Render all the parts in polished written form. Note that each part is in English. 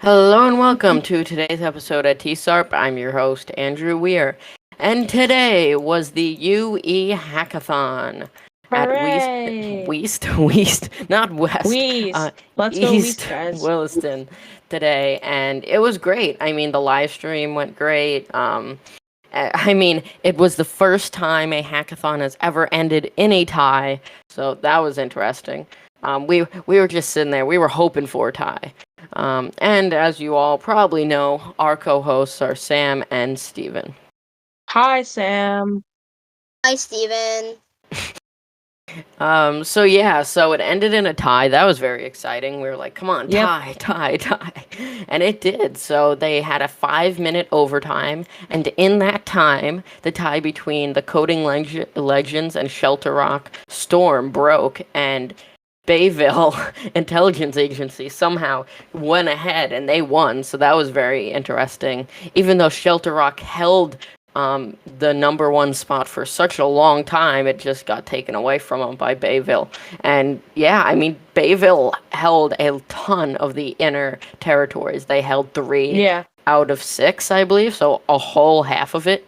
Hello and welcome to today's episode at TSARP. I'm your host, Andrew Weir. And today was the UE Hackathon at Hooray! Not West, Weez. Let's go Weez, East guys. Williston today. And it was great. I mean, the live stream went great. It was the first time a hackathon has ever ended in a tie, so that was interesting. We were just sitting there. We were hoping for a tie. And as you all probably know, our co-hosts are Sam and Steven. Hi, Sam. Hi, Steven. So it ended in a tie. That was very exciting. We were like, come on, Yep. tie. And it did. So they had a 5-minute overtime. And in that time, the tie between the Coding Legends and Shelter Rock Storm broke. And Bayville Intelligence Agency somehow went ahead and they won. So that was very interesting. Even though Shelter Rock held the number one spot for such a long time, it just got taken away from them by Bayville. And yeah, I mean, Bayville held a ton of the inner territories. They held 3 out of 6, I believe, so a whole half of it.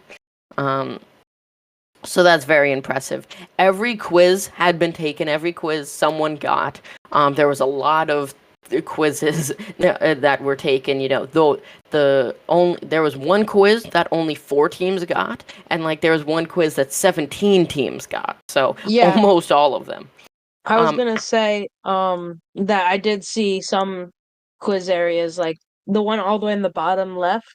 So that's very impressive. Every quiz had been taken. Every quiz someone got. There was a lot of quizzes that were taken. You know, though there was one quiz that only 4 teams got, and like there was one quiz that 17 teams got. So almost all of them. I was gonna say that I did see some quiz areas, like the one all the way in the bottom left.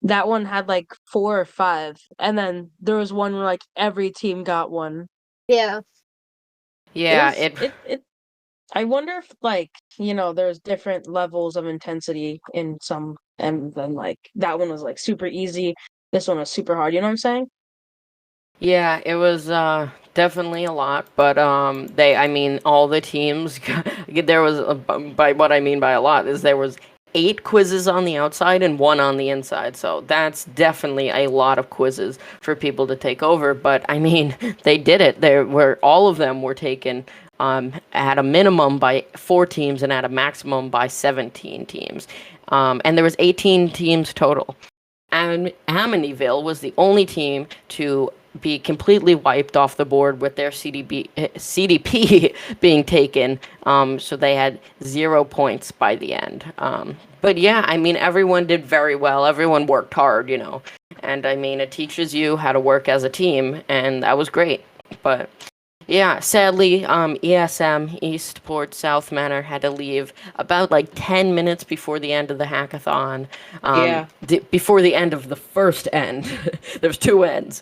That one had like 4 or 5, and then there was one where like every team got one. Yeah. Yeah, I wonder if there's different levels of intensity in some, and then like that one was like super easy. This one was super hard. You know what I'm saying? Yeah, it was definitely a lot, but all the teams there was by what I mean by a lot is there was 8 quizzes on the outside and 1 on the inside. So that's definitely a lot of quizzes for people to take over, but I mean, they did it. All of them were taken at a minimum by 4 teams and at a maximum by 17 teams. And there was 18 teams total. And Amityville was the only team to be completely wiped off the board with their CDP being taken. So they had 0 points by the end. But yeah, I mean, everyone did very well. Everyone worked hard, you know. And I mean, it teaches you how to work as a team, and that was great. But yeah, sadly, ESM, Eastport South Manor, had to leave about like 10 minutes before the end of the hackathon. Before the end of the first end. There's 2 ends.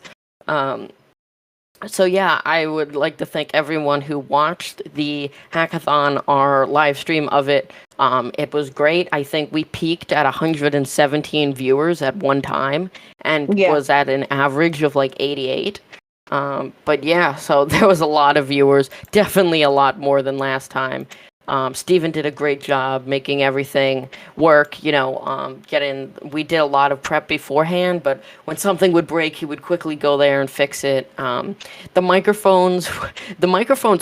So yeah, I would like to thank everyone who watched the hackathon, our live stream of it. It was great. I think we peaked at 117 viewers at one time and was at an average of like 88. But yeah, so there was a lot of viewers, definitely a lot more than last time. Steven did a great job making everything work, you know, we did a lot of prep beforehand, but when something would break, he would quickly go there and fix it. The microphones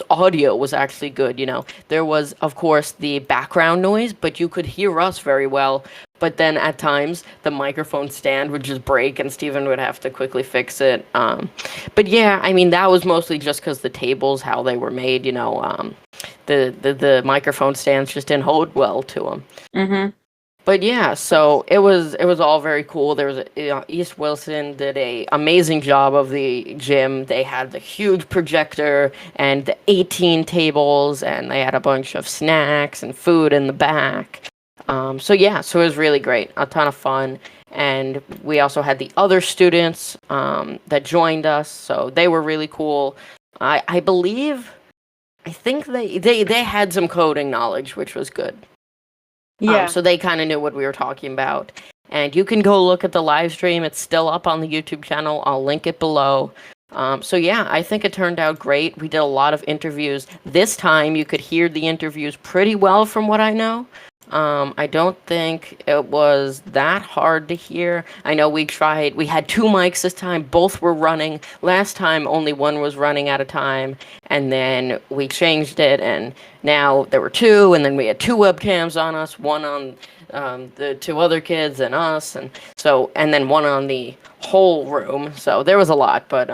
audio was actually good, you know. There was, of course, the background noise, but you could hear us very well. But then at times the microphone stand would just break and Steven would have to quickly fix it. But yeah, I mean, that was mostly just because the tables, how they were made, you know, the microphone stands just didn't hold well to them. Mm-hmm. But yeah, so it was all very cool. There was East Wilson did a amazing job of the gym. They had the huge projector and the 18 tables, and they had a bunch of snacks and food in the back. So it was really great, a ton of fun, and we also had the other students that joined us, so they were really cool. I think they had some coding knowledge, which was good. Yeah. So they kind of knew what we were talking about, and you can go look at the live stream. It's still up on the YouTube channel. I'll link it below. So yeah, I think it turned out great. We did a lot of interviews. This time you could hear the interviews pretty well from what I know. I don't think it was that hard to hear. I know we had two mics this time, both were running. Last time only one was running at a time, and then we changed it, and now there were two, and then we had two webcams on us, one on the two other kids and us, and then one on the whole room. So there was a lot, but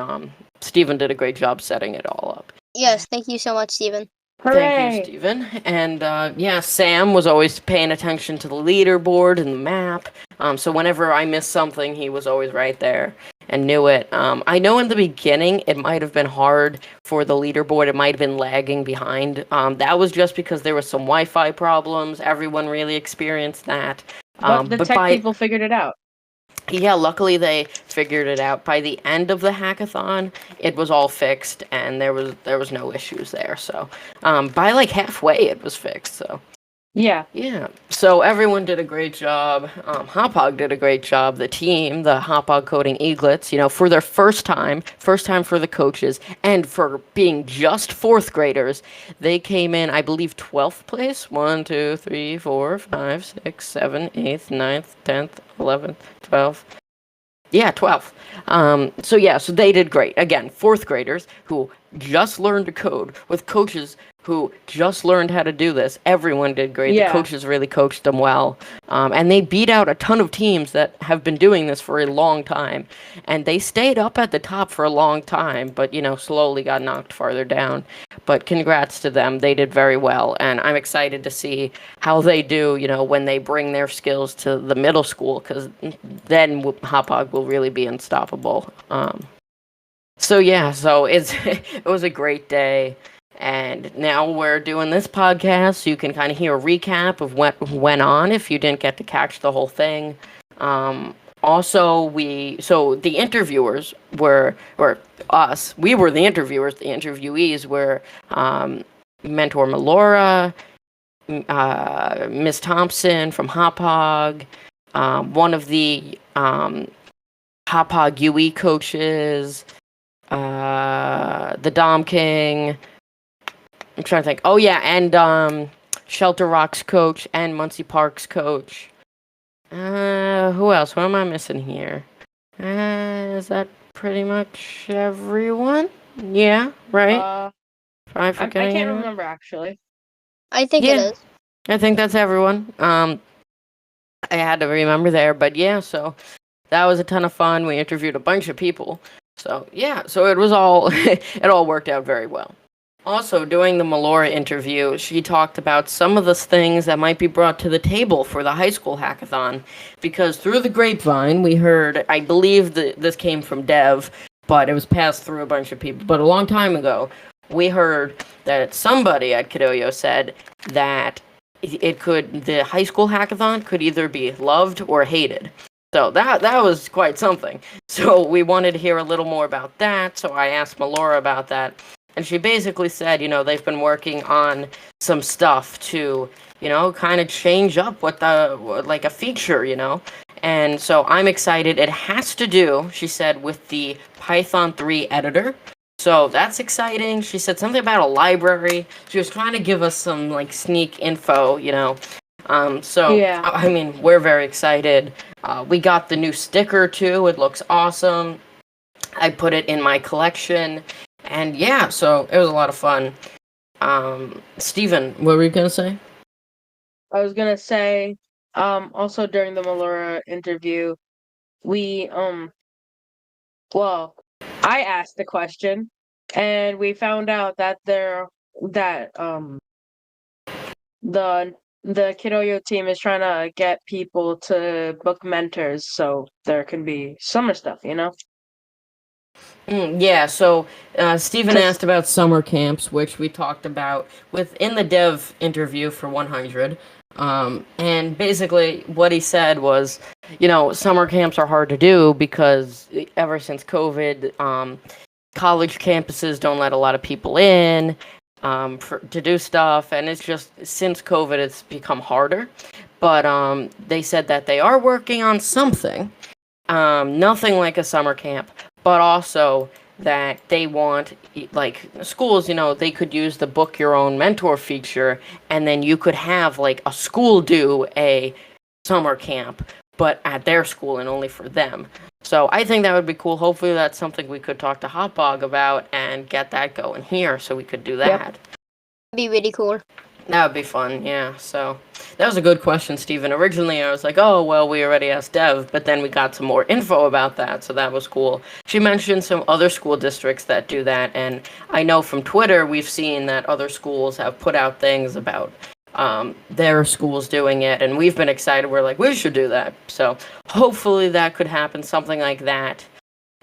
Stephen did a great job setting it all up. Yes, thank you so much, Steven. Hooray! Thank you, Stephen. And yeah, Sam was always paying attention to the leaderboard and the map. So whenever I missed something, he was always right there and knew it. I know in the beginning it might have been hard for the leaderboard. It might have been lagging behind. That was just because there was some Wi-Fi problems. Everyone really experienced that. But the tech people figured it out. Yeah, luckily they figured it out. By the end of the hackathon, it was all fixed, and there was no issues there. So, by like halfway, it was fixed. So, yeah. So everyone did a great job. Hopog did a great job. The team, the Hopog Coding Eaglets, for their first time for the coaches, and for being just fourth graders, they came in, I believe, 12th place. 1, 2, 3, 4, 5, 6, 7, 8th, 9th, 10th, 11th, 12th. Yeah, 12th. So they did great. Again, fourth graders who just learned to code with coaches who just learned how to do this. Everyone did great. Yeah. The coaches really coached them well. And they beat out a ton of teams that have been doing this for a long time. And they stayed up at the top for a long time, but, slowly got knocked farther down. But congrats to them. They did very well. And I'm excited to see how they do, when they bring their skills to the middle school, because then Hopog will really be unstoppable. So it was a great day. And now we're doing this podcast, so you can kind of hear a recap of what went on if you didn't get to catch the whole thing. So the interviewers were us. We were the interviewers. The interviewees were Mentor Melora, Miss Thompson from Hopog, one of the Hopog UE coaches, the Dom King. I'm trying to think. Oh, yeah, and Shelter Rocks coach and Muncie Parks coach. Who else? Who am I missing here? Is that pretty much everyone? Yeah, right? I can't remember, actually. I think it is. I think that's everyone. I had to remember there, but yeah, so that was a ton of fun. We interviewed a bunch of people. So, yeah, so it was all, it all worked out very well. Also, during the Melora interview, she talked about some of the things that might be brought to the table for the high school hackathon, because through the grapevine, we heard, I believe that this came from Dev, but it was passed through a bunch of people, but a long time ago, we heard that somebody at Kidoyo said that the high school hackathon could either be loved or hated. So that was quite something. So we wanted to hear a little more about that, so I asked Melora about that. And she basically said, they've been working on some stuff to, kind of change up what a feature, And so I'm excited. It has to do, she said, with the Python 3 editor. So that's exciting. She said something about a library. She was trying to give us some, sneak info, yeah. I mean, we're very excited. We got the new sticker, too. It looks awesome. I put it in my collection. And yeah, so it was a lot of fun. Steven, what were you going to say? I was going to say, also during the Melora interview, we, I asked the question, and we found out that the Kidoyo team is trying to get people to book mentors so there can be summer stuff, Yeah, so Stephen asked about summer camps, which we talked about within the dev interview for 100. And basically what he said was, summer camps are hard to do because ever since COVID, college campuses don't let a lot of people in to do stuff. And it's just, since COVID, it's become harder. But they said that they are working on something. Nothing like a summer camp. But also that they want, like, schools, they could use the book your own mentor feature, and then you could have, like, a school do a summer camp, but at their school and only for them. So I think that would be cool. Hopefully that's something we could talk to Hotbog about and get that going here so we could do that. Yep. Be really cool. That would be fun, yeah. So that was a good question, Stephen. Originally, I was like, oh, well, we already asked Dev, but then we got some more info about that, so that was cool. She mentioned some other school districts that do that, and I know from Twitter we've seen that other schools have put out things about their schools doing it, and we've been excited. We're like, we should do that. So hopefully that could happen, something like that.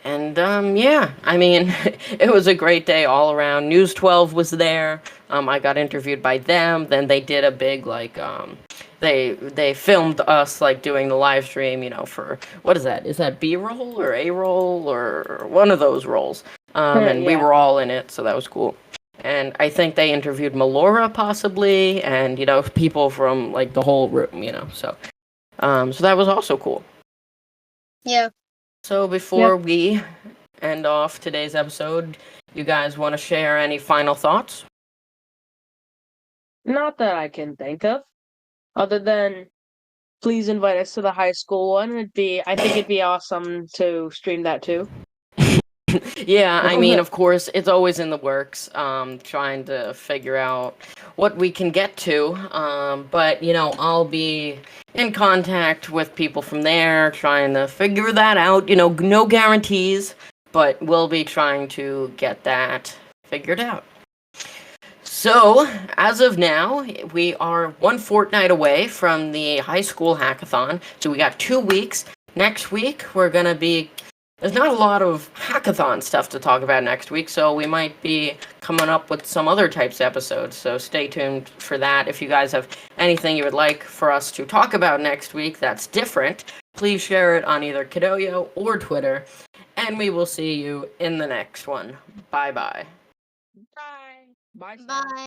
And, yeah, I mean, it was a great day all around. News 12 was there. I got interviewed by them. Then they did a big, like, they filmed us, like, doing the live stream, for, what is that? Is that B-roll or A-roll or one of those roles? And we were all in it, so that was cool. And I think they interviewed Melora, possibly, and, people from, like, the whole room, so that was also cool. Yeah. So before we end off today's episode, you guys want to share any final thoughts? Not that I can think of, other than please invite us to the high school one. I think it'd be awesome to stream that too. Yeah, I mean, of course, it's always in the works, trying to figure out what we can get to, but, I'll be in contact with people from there, trying to figure that out, no guarantees, but we'll be trying to get that figured out. So, as of now, we are 1 fortnight away from the high school hackathon, so we got 2 weeks. Next week, there's not a lot of hackathon stuff to talk about next week, so we might be coming up with some other types of episodes, so stay tuned for that. If you guys have anything you would like for us to talk about next week that's different, please share it on either Kidoyo or Twitter, and we will see you in the next one. Bye-bye. Bye. Bye. Bye.